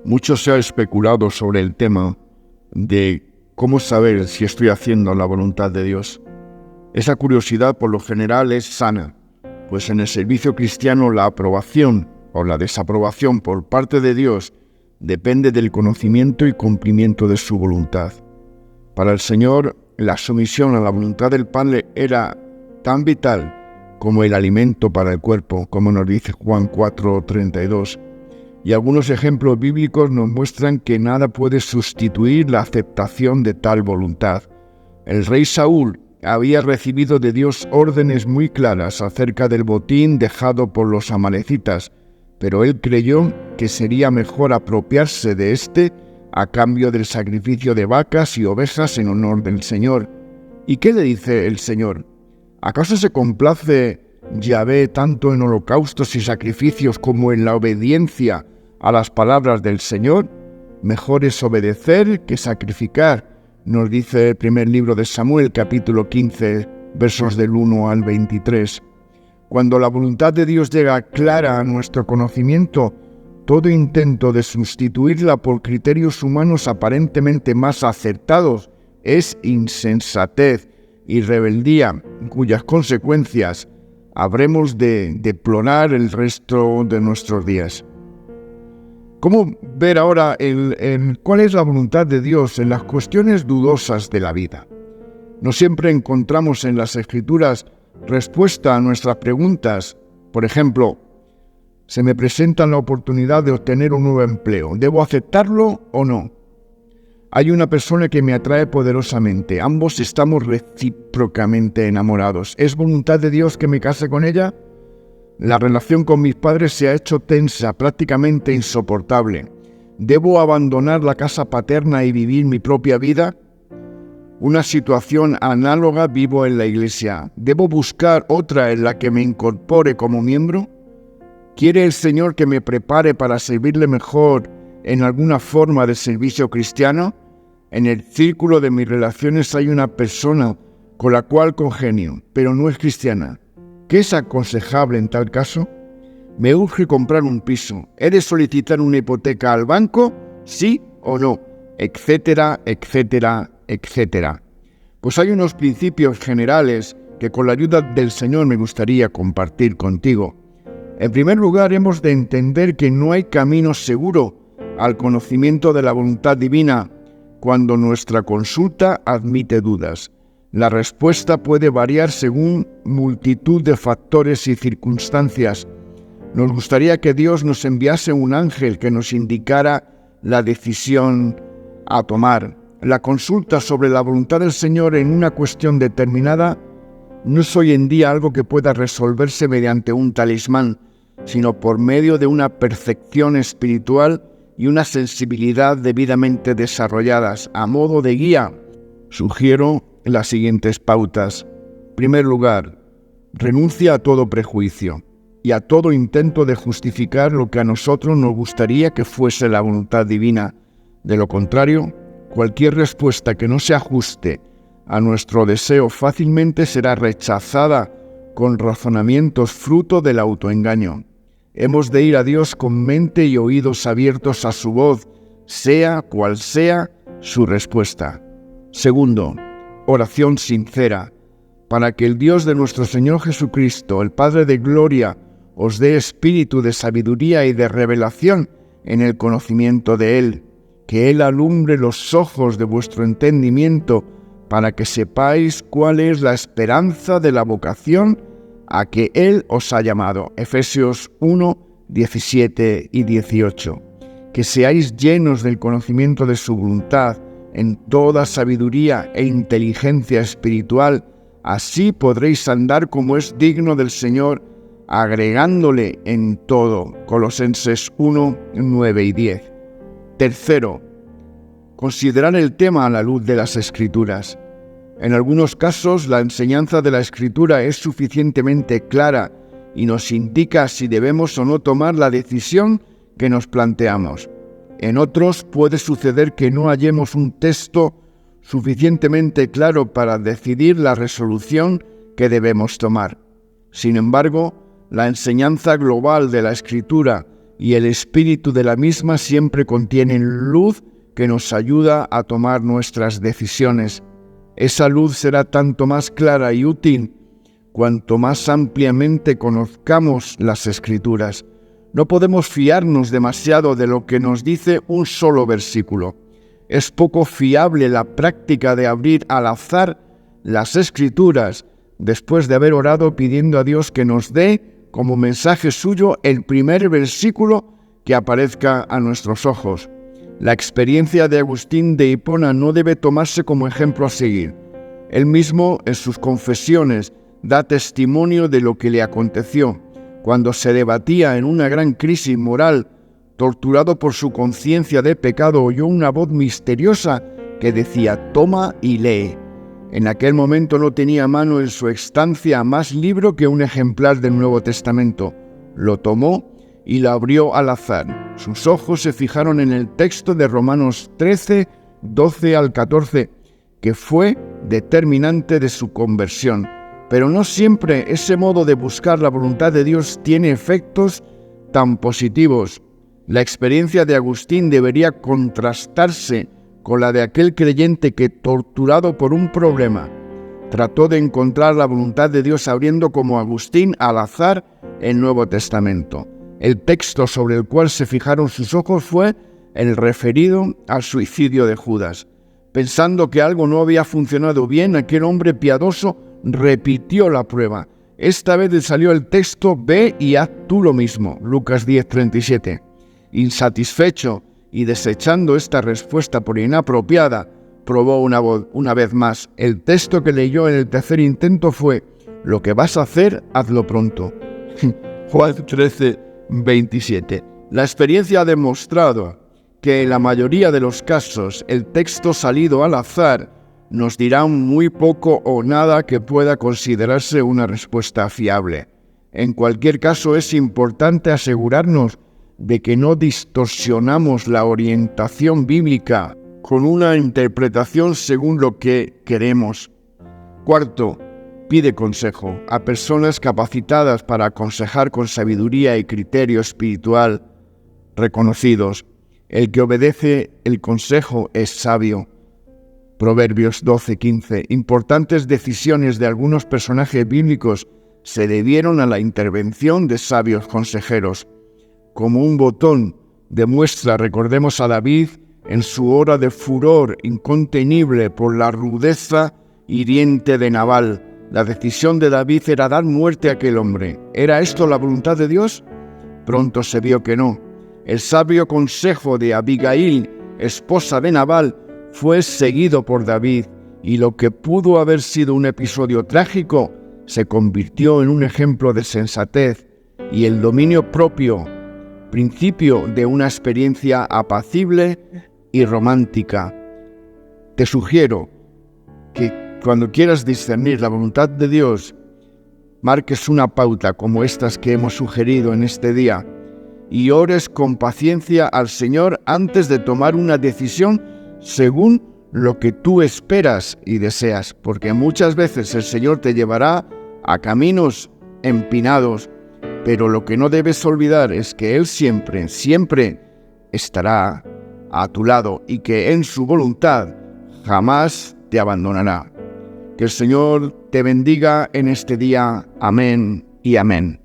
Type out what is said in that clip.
Mucho se ha especulado sobre el tema de cómo saber si estoy haciendo la voluntad de Dios. Esa curiosidad por lo general es sana, pues en el servicio cristiano la aprobación o la desaprobación por parte de Dios depende del conocimiento y cumplimiento de su voluntad. Para el Señor, la sumisión a la voluntad del Padre era tan vital como el alimento para el cuerpo, como nos dice Juan 4:32. Y algunos ejemplos bíblicos nos muestran que nada puede sustituir la aceptación de tal voluntad. El rey Saúl había recibido de Dios órdenes muy claras acerca del botín dejado por los amalecitas, pero él creyó que sería mejor apropiarse de este a cambio del sacrificio de vacas y ovejas en honor del Señor. ¿Y qué le dice el Señor? ¿Acaso se complace Yahvé tanto en holocaustos y sacrificios como en la obediencia a las palabras del Señor? Mejor es obedecer que sacrificar, nos dice el primer libro de Samuel, capítulo 15, versos del 1 al 23. Cuando la voluntad de Dios llega clara a nuestro conocimiento, todo intento de sustituirla por criterios humanos aparentemente más acertados es insensatez y rebeldía, cuyas consecuencias habremos de deplorar el resto de nuestros días. ¿Cómo ver ahora cuál es la voluntad de Dios en las cuestiones dudosas de la vida? No siempre encontramos en las Escrituras respuesta a nuestras preguntas. Por ejemplo, se me presenta la oportunidad de obtener un nuevo empleo. ¿Debo aceptarlo o no? Hay una persona que me atrae poderosamente. Ambos estamos recíprocamente enamorados. ¿Es voluntad de Dios que me case con ella? La relación con mis padres se ha hecho tensa, prácticamente insoportable. ¿Debo abandonar la casa paterna y vivir mi propia vida? Una situación análoga vivo en la iglesia. ¿Debo buscar otra en la que me incorpore como miembro? ¿Quiere el Señor que me prepare para servirle mejor en alguna forma de servicio cristiano? En el círculo de mis relaciones hay una persona con la cual congenio, pero no es cristiana. ¿Qué es aconsejable en tal caso? Me urge comprar un piso. ¿He de solicitar una hipoteca al banco? ¿Sí o no? Etcétera, etcétera, etcétera. Pues hay unos principios generales que con la ayuda del Señor me gustaría compartir contigo. En primer lugar, hemos de entender que no hay camino seguro al conocimiento de la voluntad divina cuando nuestra consulta admite dudas. La respuesta puede variar según multitud de factores y circunstancias. Nos gustaría que Dios nos enviase un ángel que nos indicara la decisión a tomar. La consulta sobre la voluntad del Señor en una cuestión determinada no es hoy en día algo que pueda resolverse mediante un talismán, sino por medio de una percepción espiritual y una sensibilidad debidamente desarrolladas. A modo de guía, sugiero las siguientes pautas. En primer lugar, renuncia a todo prejuicio y a todo intento de justificar lo que a nosotros nos gustaría que fuese la voluntad divina. De lo contrario, cualquier respuesta que no se ajuste a nuestro deseo fácilmente será rechazada con razonamientos fruto del autoengaño. Hemos de ir a Dios con mente y oídos abiertos a su voz, sea cual sea su respuesta. Segundo, oración sincera, para que el Dios de nuestro Señor Jesucristo, el Padre de Gloria, os dé espíritu de sabiduría y de revelación en el conocimiento de Él, que Él alumbre los ojos de vuestro entendimiento, para que sepáis cuál es la esperanza de la vocación a que Él os ha llamado. Efesios 1, 17 y 18. Que seáis llenos del conocimiento de su voluntad, en toda sabiduría e inteligencia espiritual, así podréis andar como es digno del Señor, agregándole en todo. Colosenses 1, 9 y 10. Tercero, considerar el tema a la luz de las Escrituras. En algunos casos, la enseñanza de la Escritura es suficientemente clara y nos indica si debemos o no tomar la decisión que nos planteamos. En otros puede suceder que no hallemos un texto suficientemente claro para decidir la resolución que debemos tomar. Sin embargo, la enseñanza global de la Escritura y el espíritu de la misma siempre contienen luz que nos ayuda a tomar nuestras decisiones. Esa luz será tanto más clara y útil cuanto más ampliamente conozcamos las Escrituras. No podemos fiarnos demasiado de lo que nos dice un solo versículo. Es poco fiable la práctica de abrir al azar las Escrituras después de haber orado pidiendo a Dios que nos dé como mensaje suyo el primer versículo que aparezca a nuestros ojos. La experiencia de Agustín de Hipona no debe tomarse como ejemplo a seguir. Él mismo, en sus confesiones, da testimonio de lo que le aconteció cuando se debatía en una gran crisis moral. Torturado por su conciencia de pecado, oyó una voz misteriosa que decía: «Toma y lee». En aquel momento no tenía a mano en su estancia más libro que un ejemplar del Nuevo Testamento. Lo tomó y lo abrió al azar. Sus ojos se fijaron en el texto de Romanos 13, 12 al 14, que fue determinante de su conversión. Pero no siempre ese modo de buscar la voluntad de Dios tiene efectos tan positivos. La experiencia de Agustín debería contrastarse con la de aquel creyente que, torturado por un problema, trató de encontrar la voluntad de Dios abriendo como Agustín al azar el Nuevo Testamento. El texto sobre el cual se fijaron sus ojos fue el referido al suicidio de Judas. Pensando que algo no había funcionado bien, aquel hombre piadoso repitió la prueba. Esta vez le salió el texto: «Ve y haz tú lo mismo». Lucas 10:37. Insatisfecho y desechando esta respuesta por inapropiada, probó una vez más. El texto que leyó en el tercer intento fue: «Lo que vas a hacer, hazlo pronto». Juan 13:27. La experiencia ha demostrado que en la mayoría de los casos el texto salido al azar nos dirá muy poco o nada que pueda considerarse una respuesta fiable. En cualquier caso, es importante asegurarnos de que no distorsionamos la orientación bíblica con una interpretación según lo que queremos. Cuarto, pide consejo a personas capacitadas para aconsejar con sabiduría y criterio espiritual reconocidos. El que obedece el consejo es sabio. Proverbios 12:15. Importantes decisiones de algunos personajes bíblicos se debieron a la intervención de sabios consejeros. Como un botón de muestra, recordemos a David en su hora de furor incontenible por la rudeza hiriente de Nabal. La decisión de David era dar muerte a aquel hombre. ¿Era esto la voluntad de Dios? Pronto se vio que no. El sabio consejo de Abigail, esposa de Nabal, fue seguido por David, y lo que pudo haber sido un episodio trágico se convirtió en un ejemplo de sensatez y el dominio propio, principio de una experiencia apacible y romántica. Te sugiero que cuando quieras discernir la voluntad de Dios, marques una pauta como estas que hemos sugerido en este día y ores con paciencia al Señor antes de tomar una decisión según lo que tú esperas y deseas, porque muchas veces el Señor te llevará a caminos empinados, pero lo que no debes olvidar es que Él siempre, siempre estará a tu lado y que en su voluntad jamás te abandonará. Que el Señor te bendiga en este día. Amén y amén.